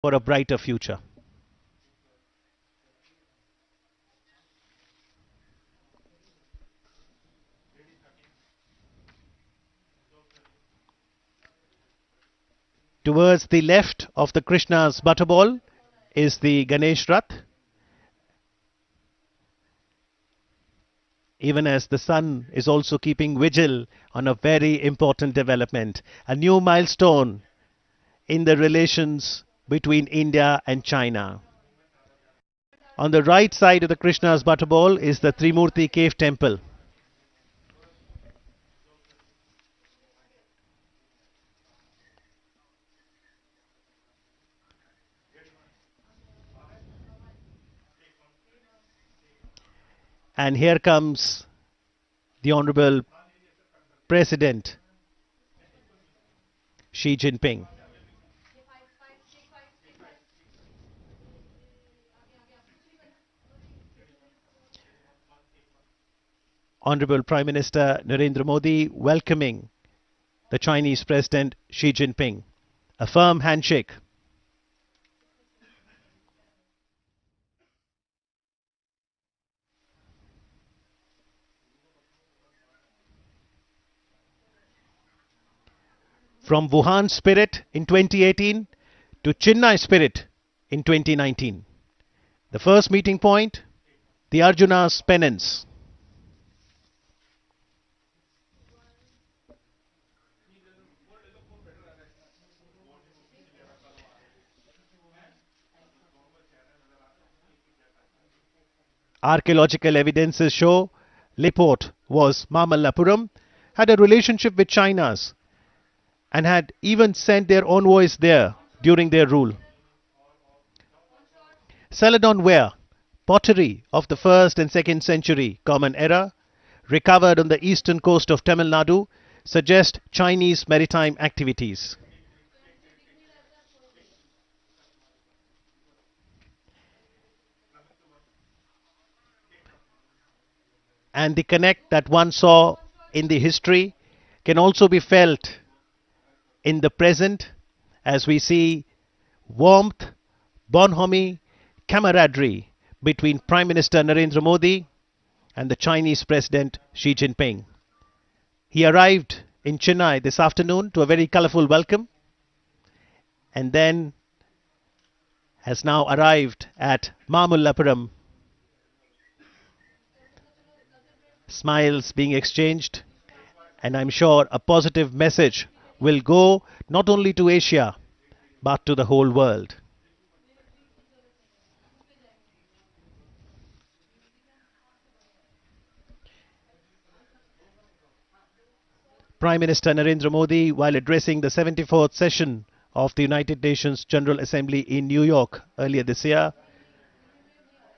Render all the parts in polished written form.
for a brighter future. Towards the left of the Krishna's butterball is the Ganesh Rath. Even as the sun is also keeping vigil on a very important development, a new milestone in the relations between India and China. On the right side of the Krishna's butterball is the Trimurti cave temple. And here comes the Honorable President Xi Jinping. Honorable Prime Minister Narendra Modi welcoming the Chinese President Xi Jinping. A firm handshake. From Wuhan spirit in 2018 to Chennai spirit in 2019. The first meeting point, the Arjuna's penance. Archaeological evidences show Leport was Mamallapuram, had a relationship with China's and had even sent their envoys there during their rule. Celadon ware, pottery of the 1st and 2nd century Common Era, recovered on the eastern coast of Tamil Nadu, suggest Chinese maritime activities. And the connect that one saw in the history can also be felt in the present as we see warmth, bonhomie, camaraderie between Prime Minister Narendra Modi and the Chinese President Xi Jinping. He arrived in Chennai this afternoon to a very colorful welcome and then has now arrived at Mamallapuram. Smiles being exchanged, and I'm sure a positive message will go not only to Asia but to the whole world. Prime Minister Narendra Modi, while addressing the 74th session of the United Nations General Assembly in New York earlier this year,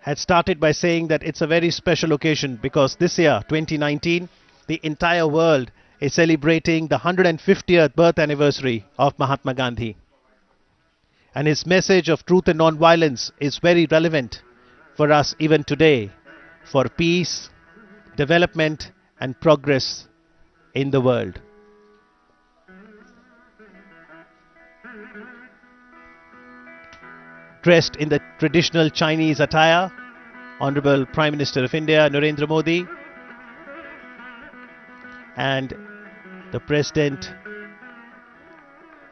had started by saying that it's a very special occasion because this year, 2019, the entire world is celebrating the 150th birth anniversary of Mahatma Gandhi. And his message of truth and non-violence is very relevant for us even today, for peace, development and progress in the world. Dressed in the traditional Chinese attire, Honorable Prime Minister of India Narendra Modi and the President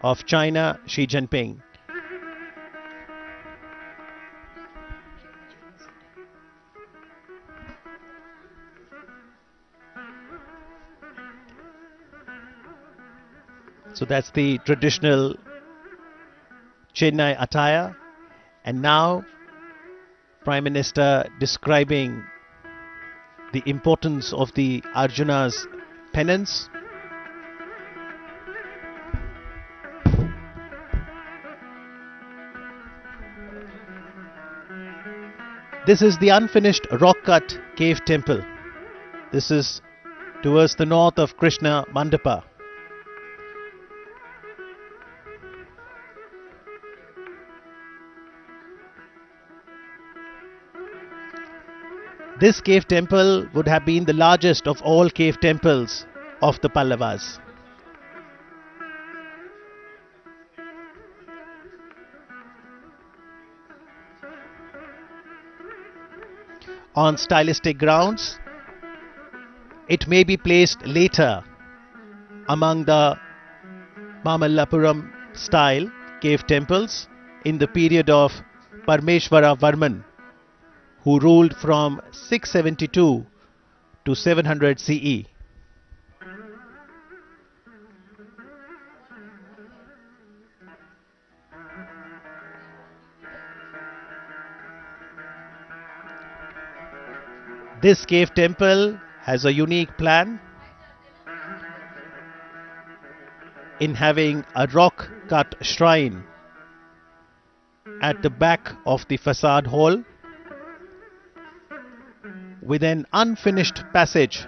of China Xi Jinping. So that's the traditional Chennai attire. And now, Prime Minister describing the importance of the Arjuna's penance. This is the unfinished rock-cut cave temple. This is towards the north of Krishna Mandapa. This cave temple would have been the largest of all cave temples of the Pallavas. On stylistic grounds, it may be placed later among the Mamallapuram style cave temples in the period of Parmeshwara Varman, who ruled from 672 to 700 CE. This cave temple has a unique plan in having a rock cut shrine at the back of the facade hall with an unfinished passage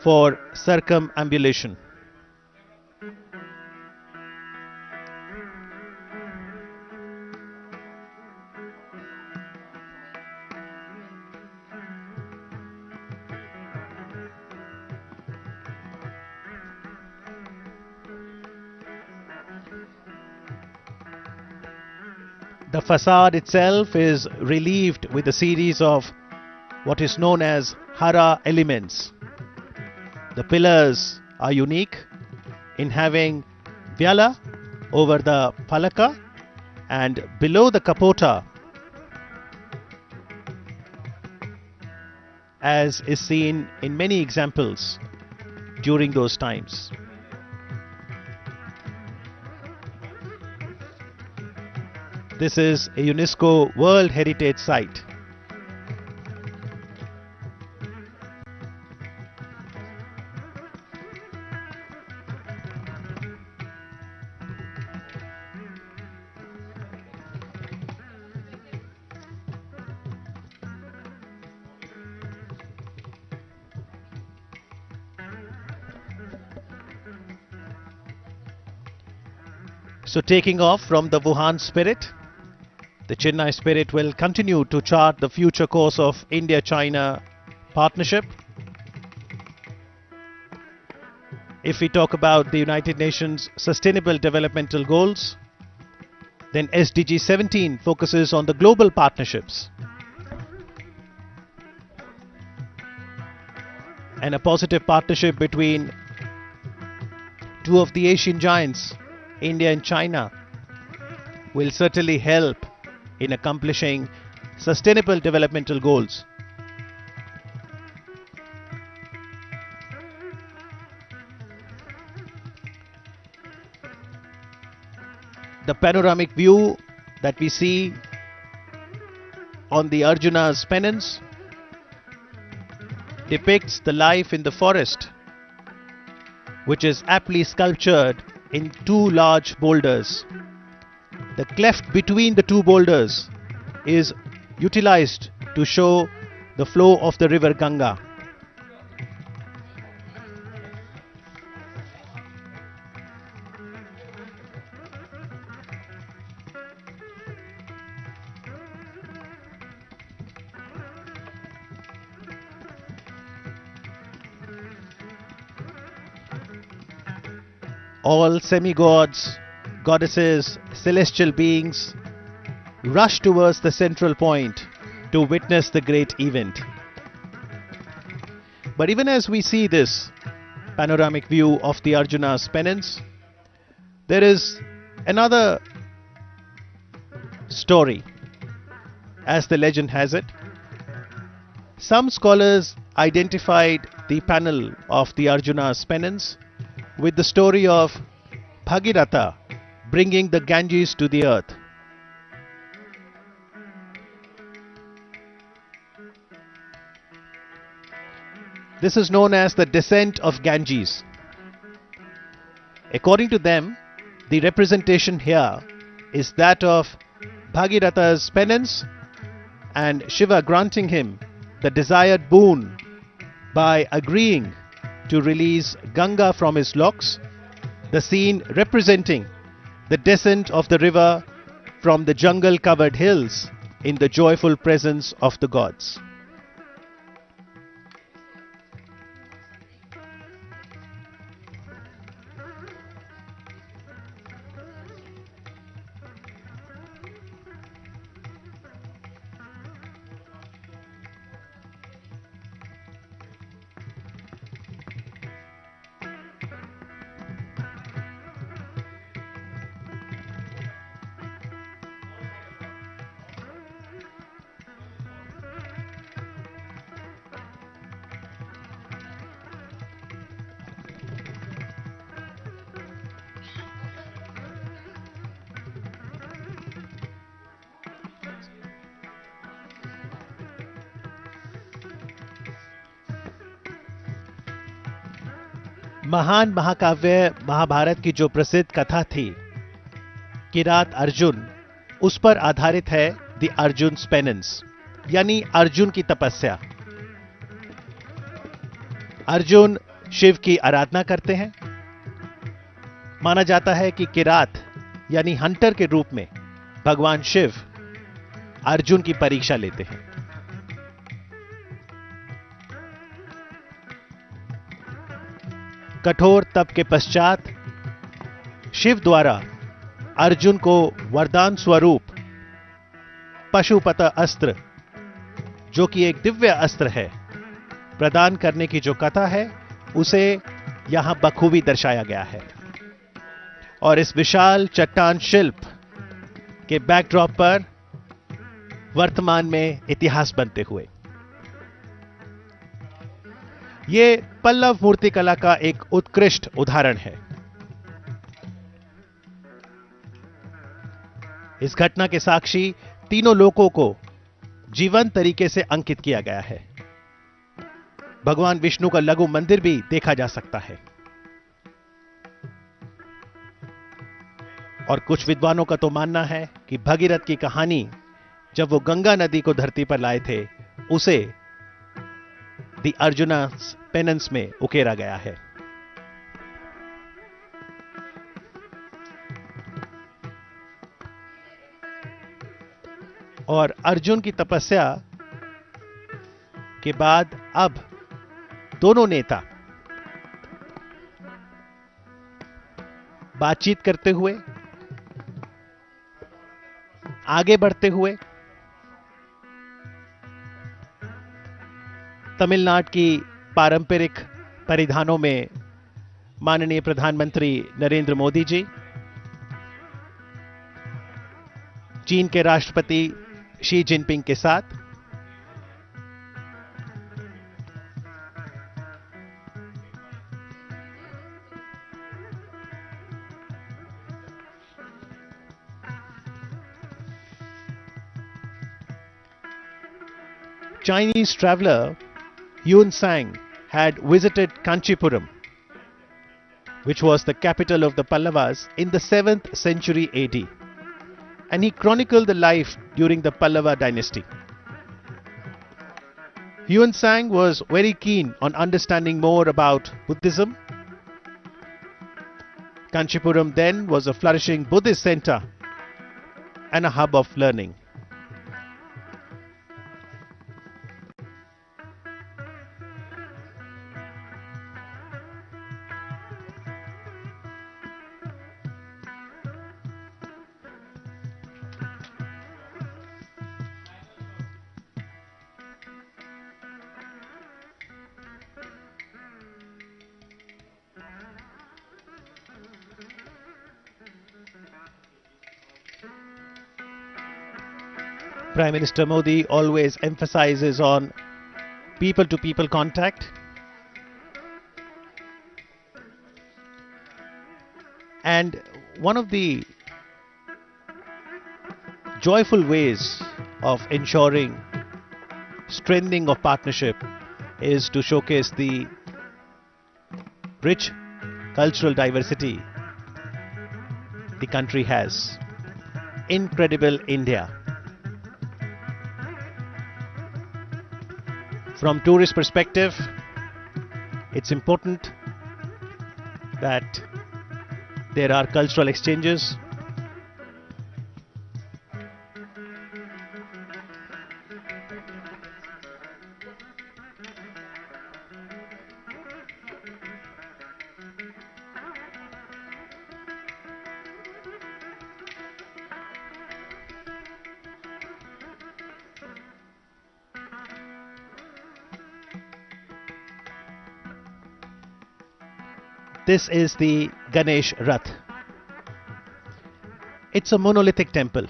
for circumambulation. The facade itself is relieved with a series of what is known as Hara elements. The pillars are unique in having Vyala over the Palaka and below the Kapota, as is seen in many examples during those times. This is a UNESCO World Heritage Site. So taking off from the Wuhan spirit, the Chennai spirit will continue to chart the future course of India-China partnership. If we talk about the United Nations Sustainable Developmental Goals, then SDG 17 focuses on the global partnerships and a positive partnership between two of the Asian giants, India and China, will certainly help in accomplishing sustainable developmental goals. The panoramic view that we see on the Arjuna's penance depicts the life in the forest, which is aptly sculptured in two large boulders. The cleft between the two boulders is utilized to show the flow of the river Ganga. All semi-gods, goddesses, celestial beings rush towards the central point to witness the great event. But even as we see this panoramic view of the Arjuna's penance, there is another story, as the legend has it. Some scholars identified the panel of the Arjuna's penance with the story of Bhagiratha bringing the Ganges to the earth. This is known as the descent of Ganges. According to them, the representation here is that of Bhagiratha's penance and Shiva granting him the desired boon by agreeing to release Ganga from his locks, the scene representing the descent of the river from the jungle-covered hills in the joyful presence of the gods. महान महाकाव्य महाभारत की जो प्रसिद्ध कथा थी किरात अर्जुन, उस पर आधारित है द अर्जुन्स पेनेंस, यानी अर्जुन की तपस्या। अर्जुन शिव की आराधना करते हैं। माना जाता है कि किरात यानी हंटर के रूप में भगवान शिव अर्जुन की परीक्षा लेते हैं। कठोर तप के पश्चात शिव द्वारा अर्जुन को वरदान स्वरूप पशुपत अस्त्र, जो कि एक दिव्य अस्त्र है, प्रदान करने की जो कथा है उसे यहां बखूबी दर्शाया गया है। और इस विशाल चट्टान शिल्प के बैकड्रॉप पर वर्तमान में इतिहास बनते हुए यह पल्लव मूर्तिकला का एक उत्कृष्ट उदाहरण है। इस घटना के साक्षी तीनों लोकों को जीवंत तरीके से अंकित किया गया है। भगवान विष्णु का लघु मंदिर भी देखा जा सकता है। और कुछ विद्वानों का तो मानना है कि भगीरथ की कहानी जब वो गंगा नदी को धरती पर लाए थे, उसे द अर्जुनस पेनेंस में उकेरा गया है। और अर्जुन की तपस्या के बाद अब दोनों नेता बातचीत करते हुए, आगे बढ़ते हुए तमिलनाडु की पारंपरिक परिधानों में माननीय प्रधानमंत्री नरेंद्र मोदी जी, चीन के राष्ट्रपति शी जिनपिंग के साथ Chinese traveler Yuan Sang had visited Kanchipuram, which was the capital of the Pallavas in the 7th century AD, and he chronicled the life during the Pallava dynasty. Yuan Sang was very keen on understanding more about Buddhism. Kanchipuram then was a flourishing Buddhist center and a hub of learning. Prime Minister Modi always emphasizes on people-to-people contact, and one of the joyful ways of ensuring strengthening of partnership is to showcase the rich cultural diversity the country has. Incredible India. From tourist perspective, it's important that there are cultural exchanges. This is the Ganesh Rath. It's a monolithic temple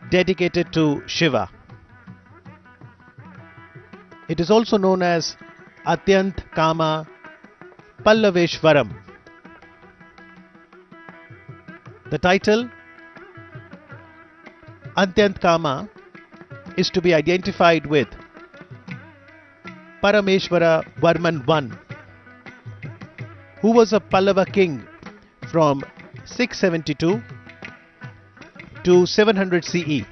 dedicated to Shiva. It is also known as Atyant Kama Pallaveshwaram. The title Atyant Kama is to be identified with Parameshwara Varman I, who was a Pallava king from 672 to 700 CE.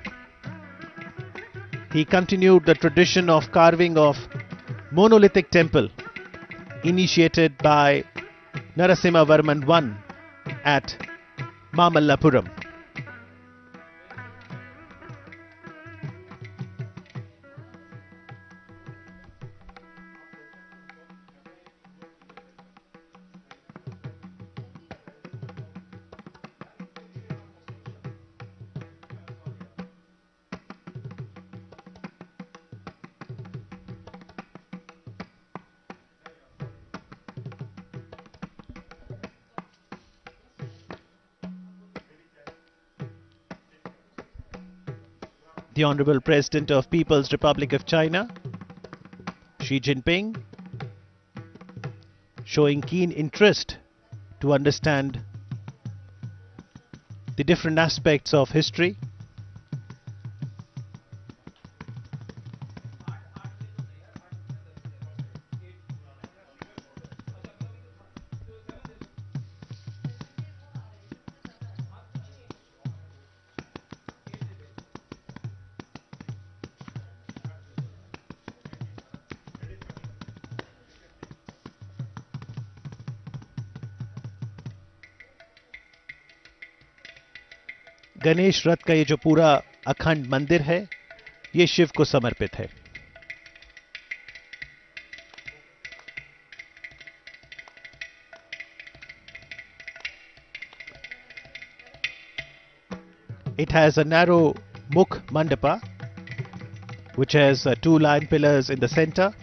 He continued the tradition of carving of monolithic temple initiated by Narasimhavarman I at Mamallapuram. The Honorable President of People's Republic of China, Xi Jinping, showing keen interest to understand the different aspects of history. Ganesh रथ का ये जो पूरा अखंड मंदिर है ये शिव को समर्पित है. It has a narrow Mukh Mandapa which has 2 lion pillars in the center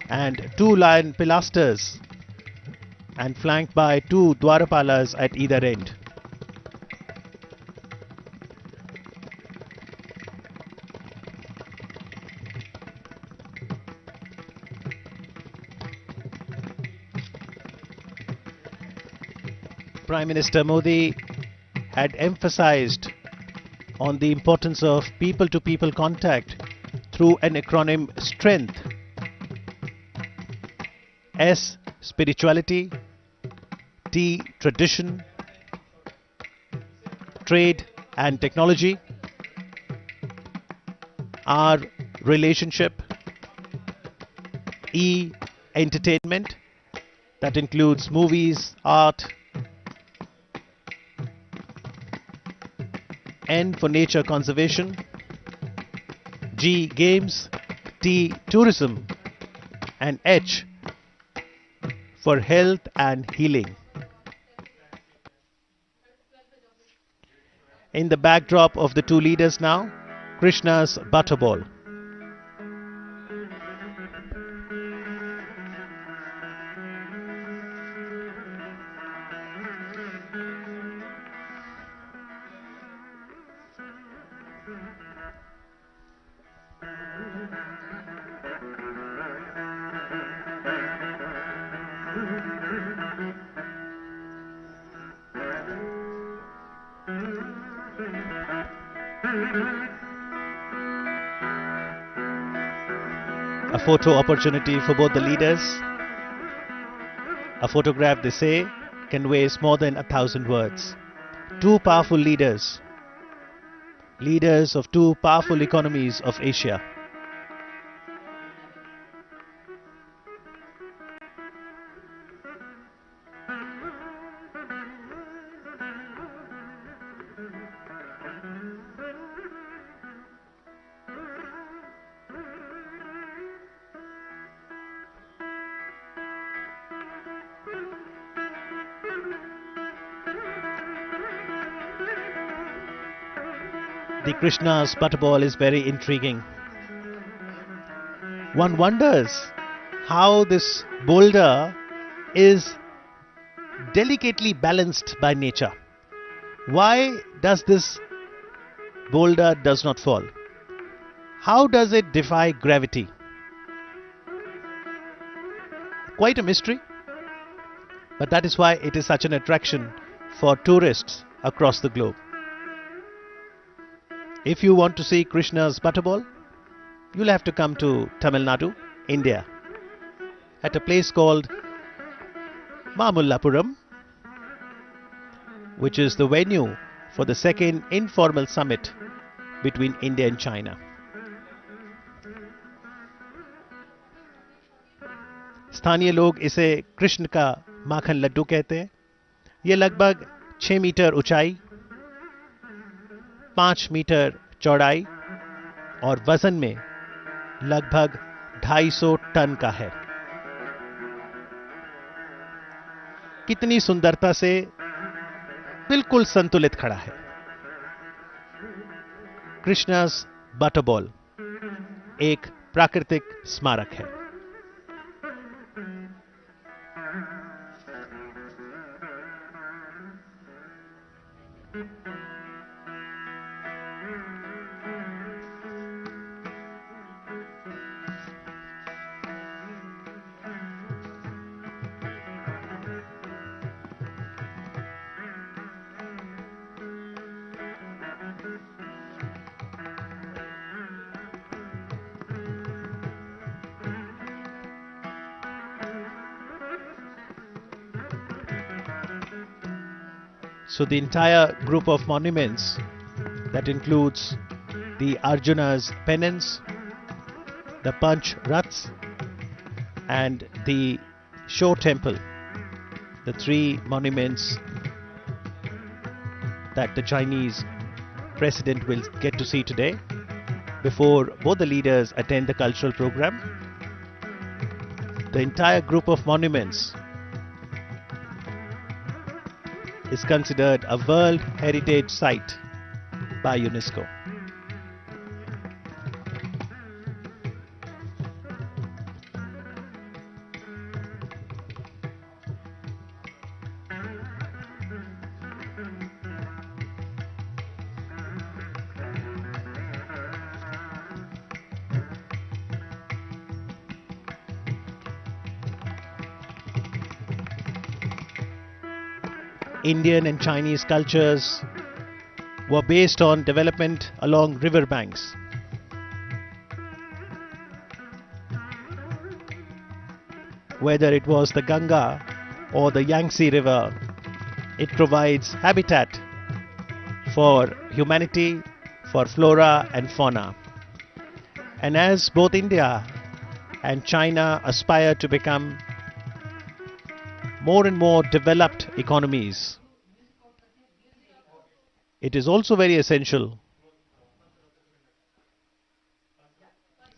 and 2 lion pilasters and flanked by 2 Dwarapalas at either end. Prime Minister Modi had emphasized on the importance of people-to-people contact through an acronym STRENGTH. S, spirituality, T, tradition, trade and technology, R, relationship, E, entertainment, that includes movies, art, N for nature conservation, G, games, T, tourism, and H for health and healing. In the backdrop of the 2 leaders now, Krishna's butterball. A photo opportunity for both the leaders. A photograph, they say, conveys more than 1,000 words. 2 powerful leaders. Leaders of 2 powerful economies of Asia. The Krishna's butterball is very intriguing. One wonders how this boulder is delicately balanced by nature. Why does this boulder does not fall? How does it defy gravity? Quite a mystery, but that is why it is such an attraction for tourists across the globe. If you want to see Krishna's butterball, you'll have to come to Tamil Nadu, India, at a place called Mamallapuram, which is the venue for the second informal summit between India and China. स्थानीय लोग इसे कृष्ण का माखन लड्डू कहते हैं। ये लगभग 6 metre ऊंचाई, 5 metre चौड़ाई और वजन में लगभग 250 टन का है। कितनी सुंदरता से बिल्कुल संतुलित खड़ा है। कृष्णास बटरबॉल एक प्राकृतिक स्मारक है। So the entire group of monuments that includes the Arjuna's pennants, the Panch Raths and the Show Temple, the three monuments that the Chinese president will get to see today before both the leaders attend the cultural program. The entire group of monuments is considered a World Heritage Site by UNESCO. Indian and Chinese cultures were based on development along river banks. Whether it was the Ganga or the Yangtze River, it provides habitat for humanity, for flora and fauna. And as both India and China aspire to become more and more developed economies, it is also very essential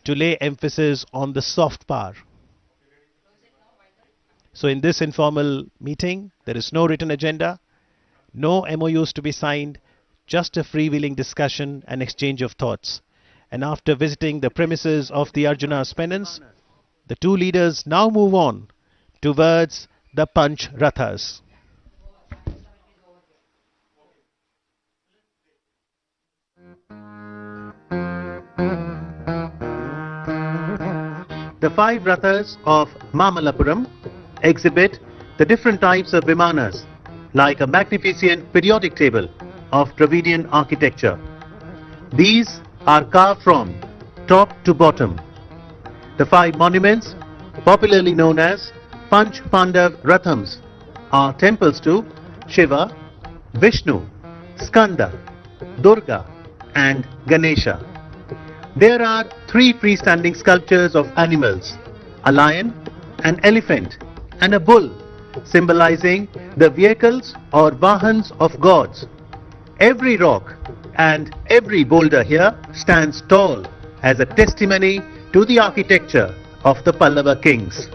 to lay emphasis on the soft power. So in this informal meeting, there is no written agenda, no MOUs to be signed, just a freewheeling discussion and exchange of thoughts. And after visiting the premises of the Arjuna's pennants, the two leaders now move on towards the Panch Rathas. The 5 Rathas of Mamallapuram exhibit the different types of vimanas, like a magnificent periodic table of Dravidian architecture. These are carved from top to bottom. The 5 monuments, popularly known as Panch Pandav Rathams, are temples to Shiva, Vishnu, Skanda, Durga and Ganesha. There are 3 freestanding sculptures of animals, a lion, an elephant and a bull, symbolizing the vehicles or vahans of gods. Every rock and every boulder here stands tall as a testimony to the architecture of the Pallava kings.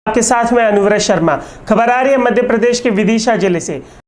आपके साथ में अनुव्रत शर्मा। खबर आ रही है मध्य प्रदेश के विदिशा जिले से।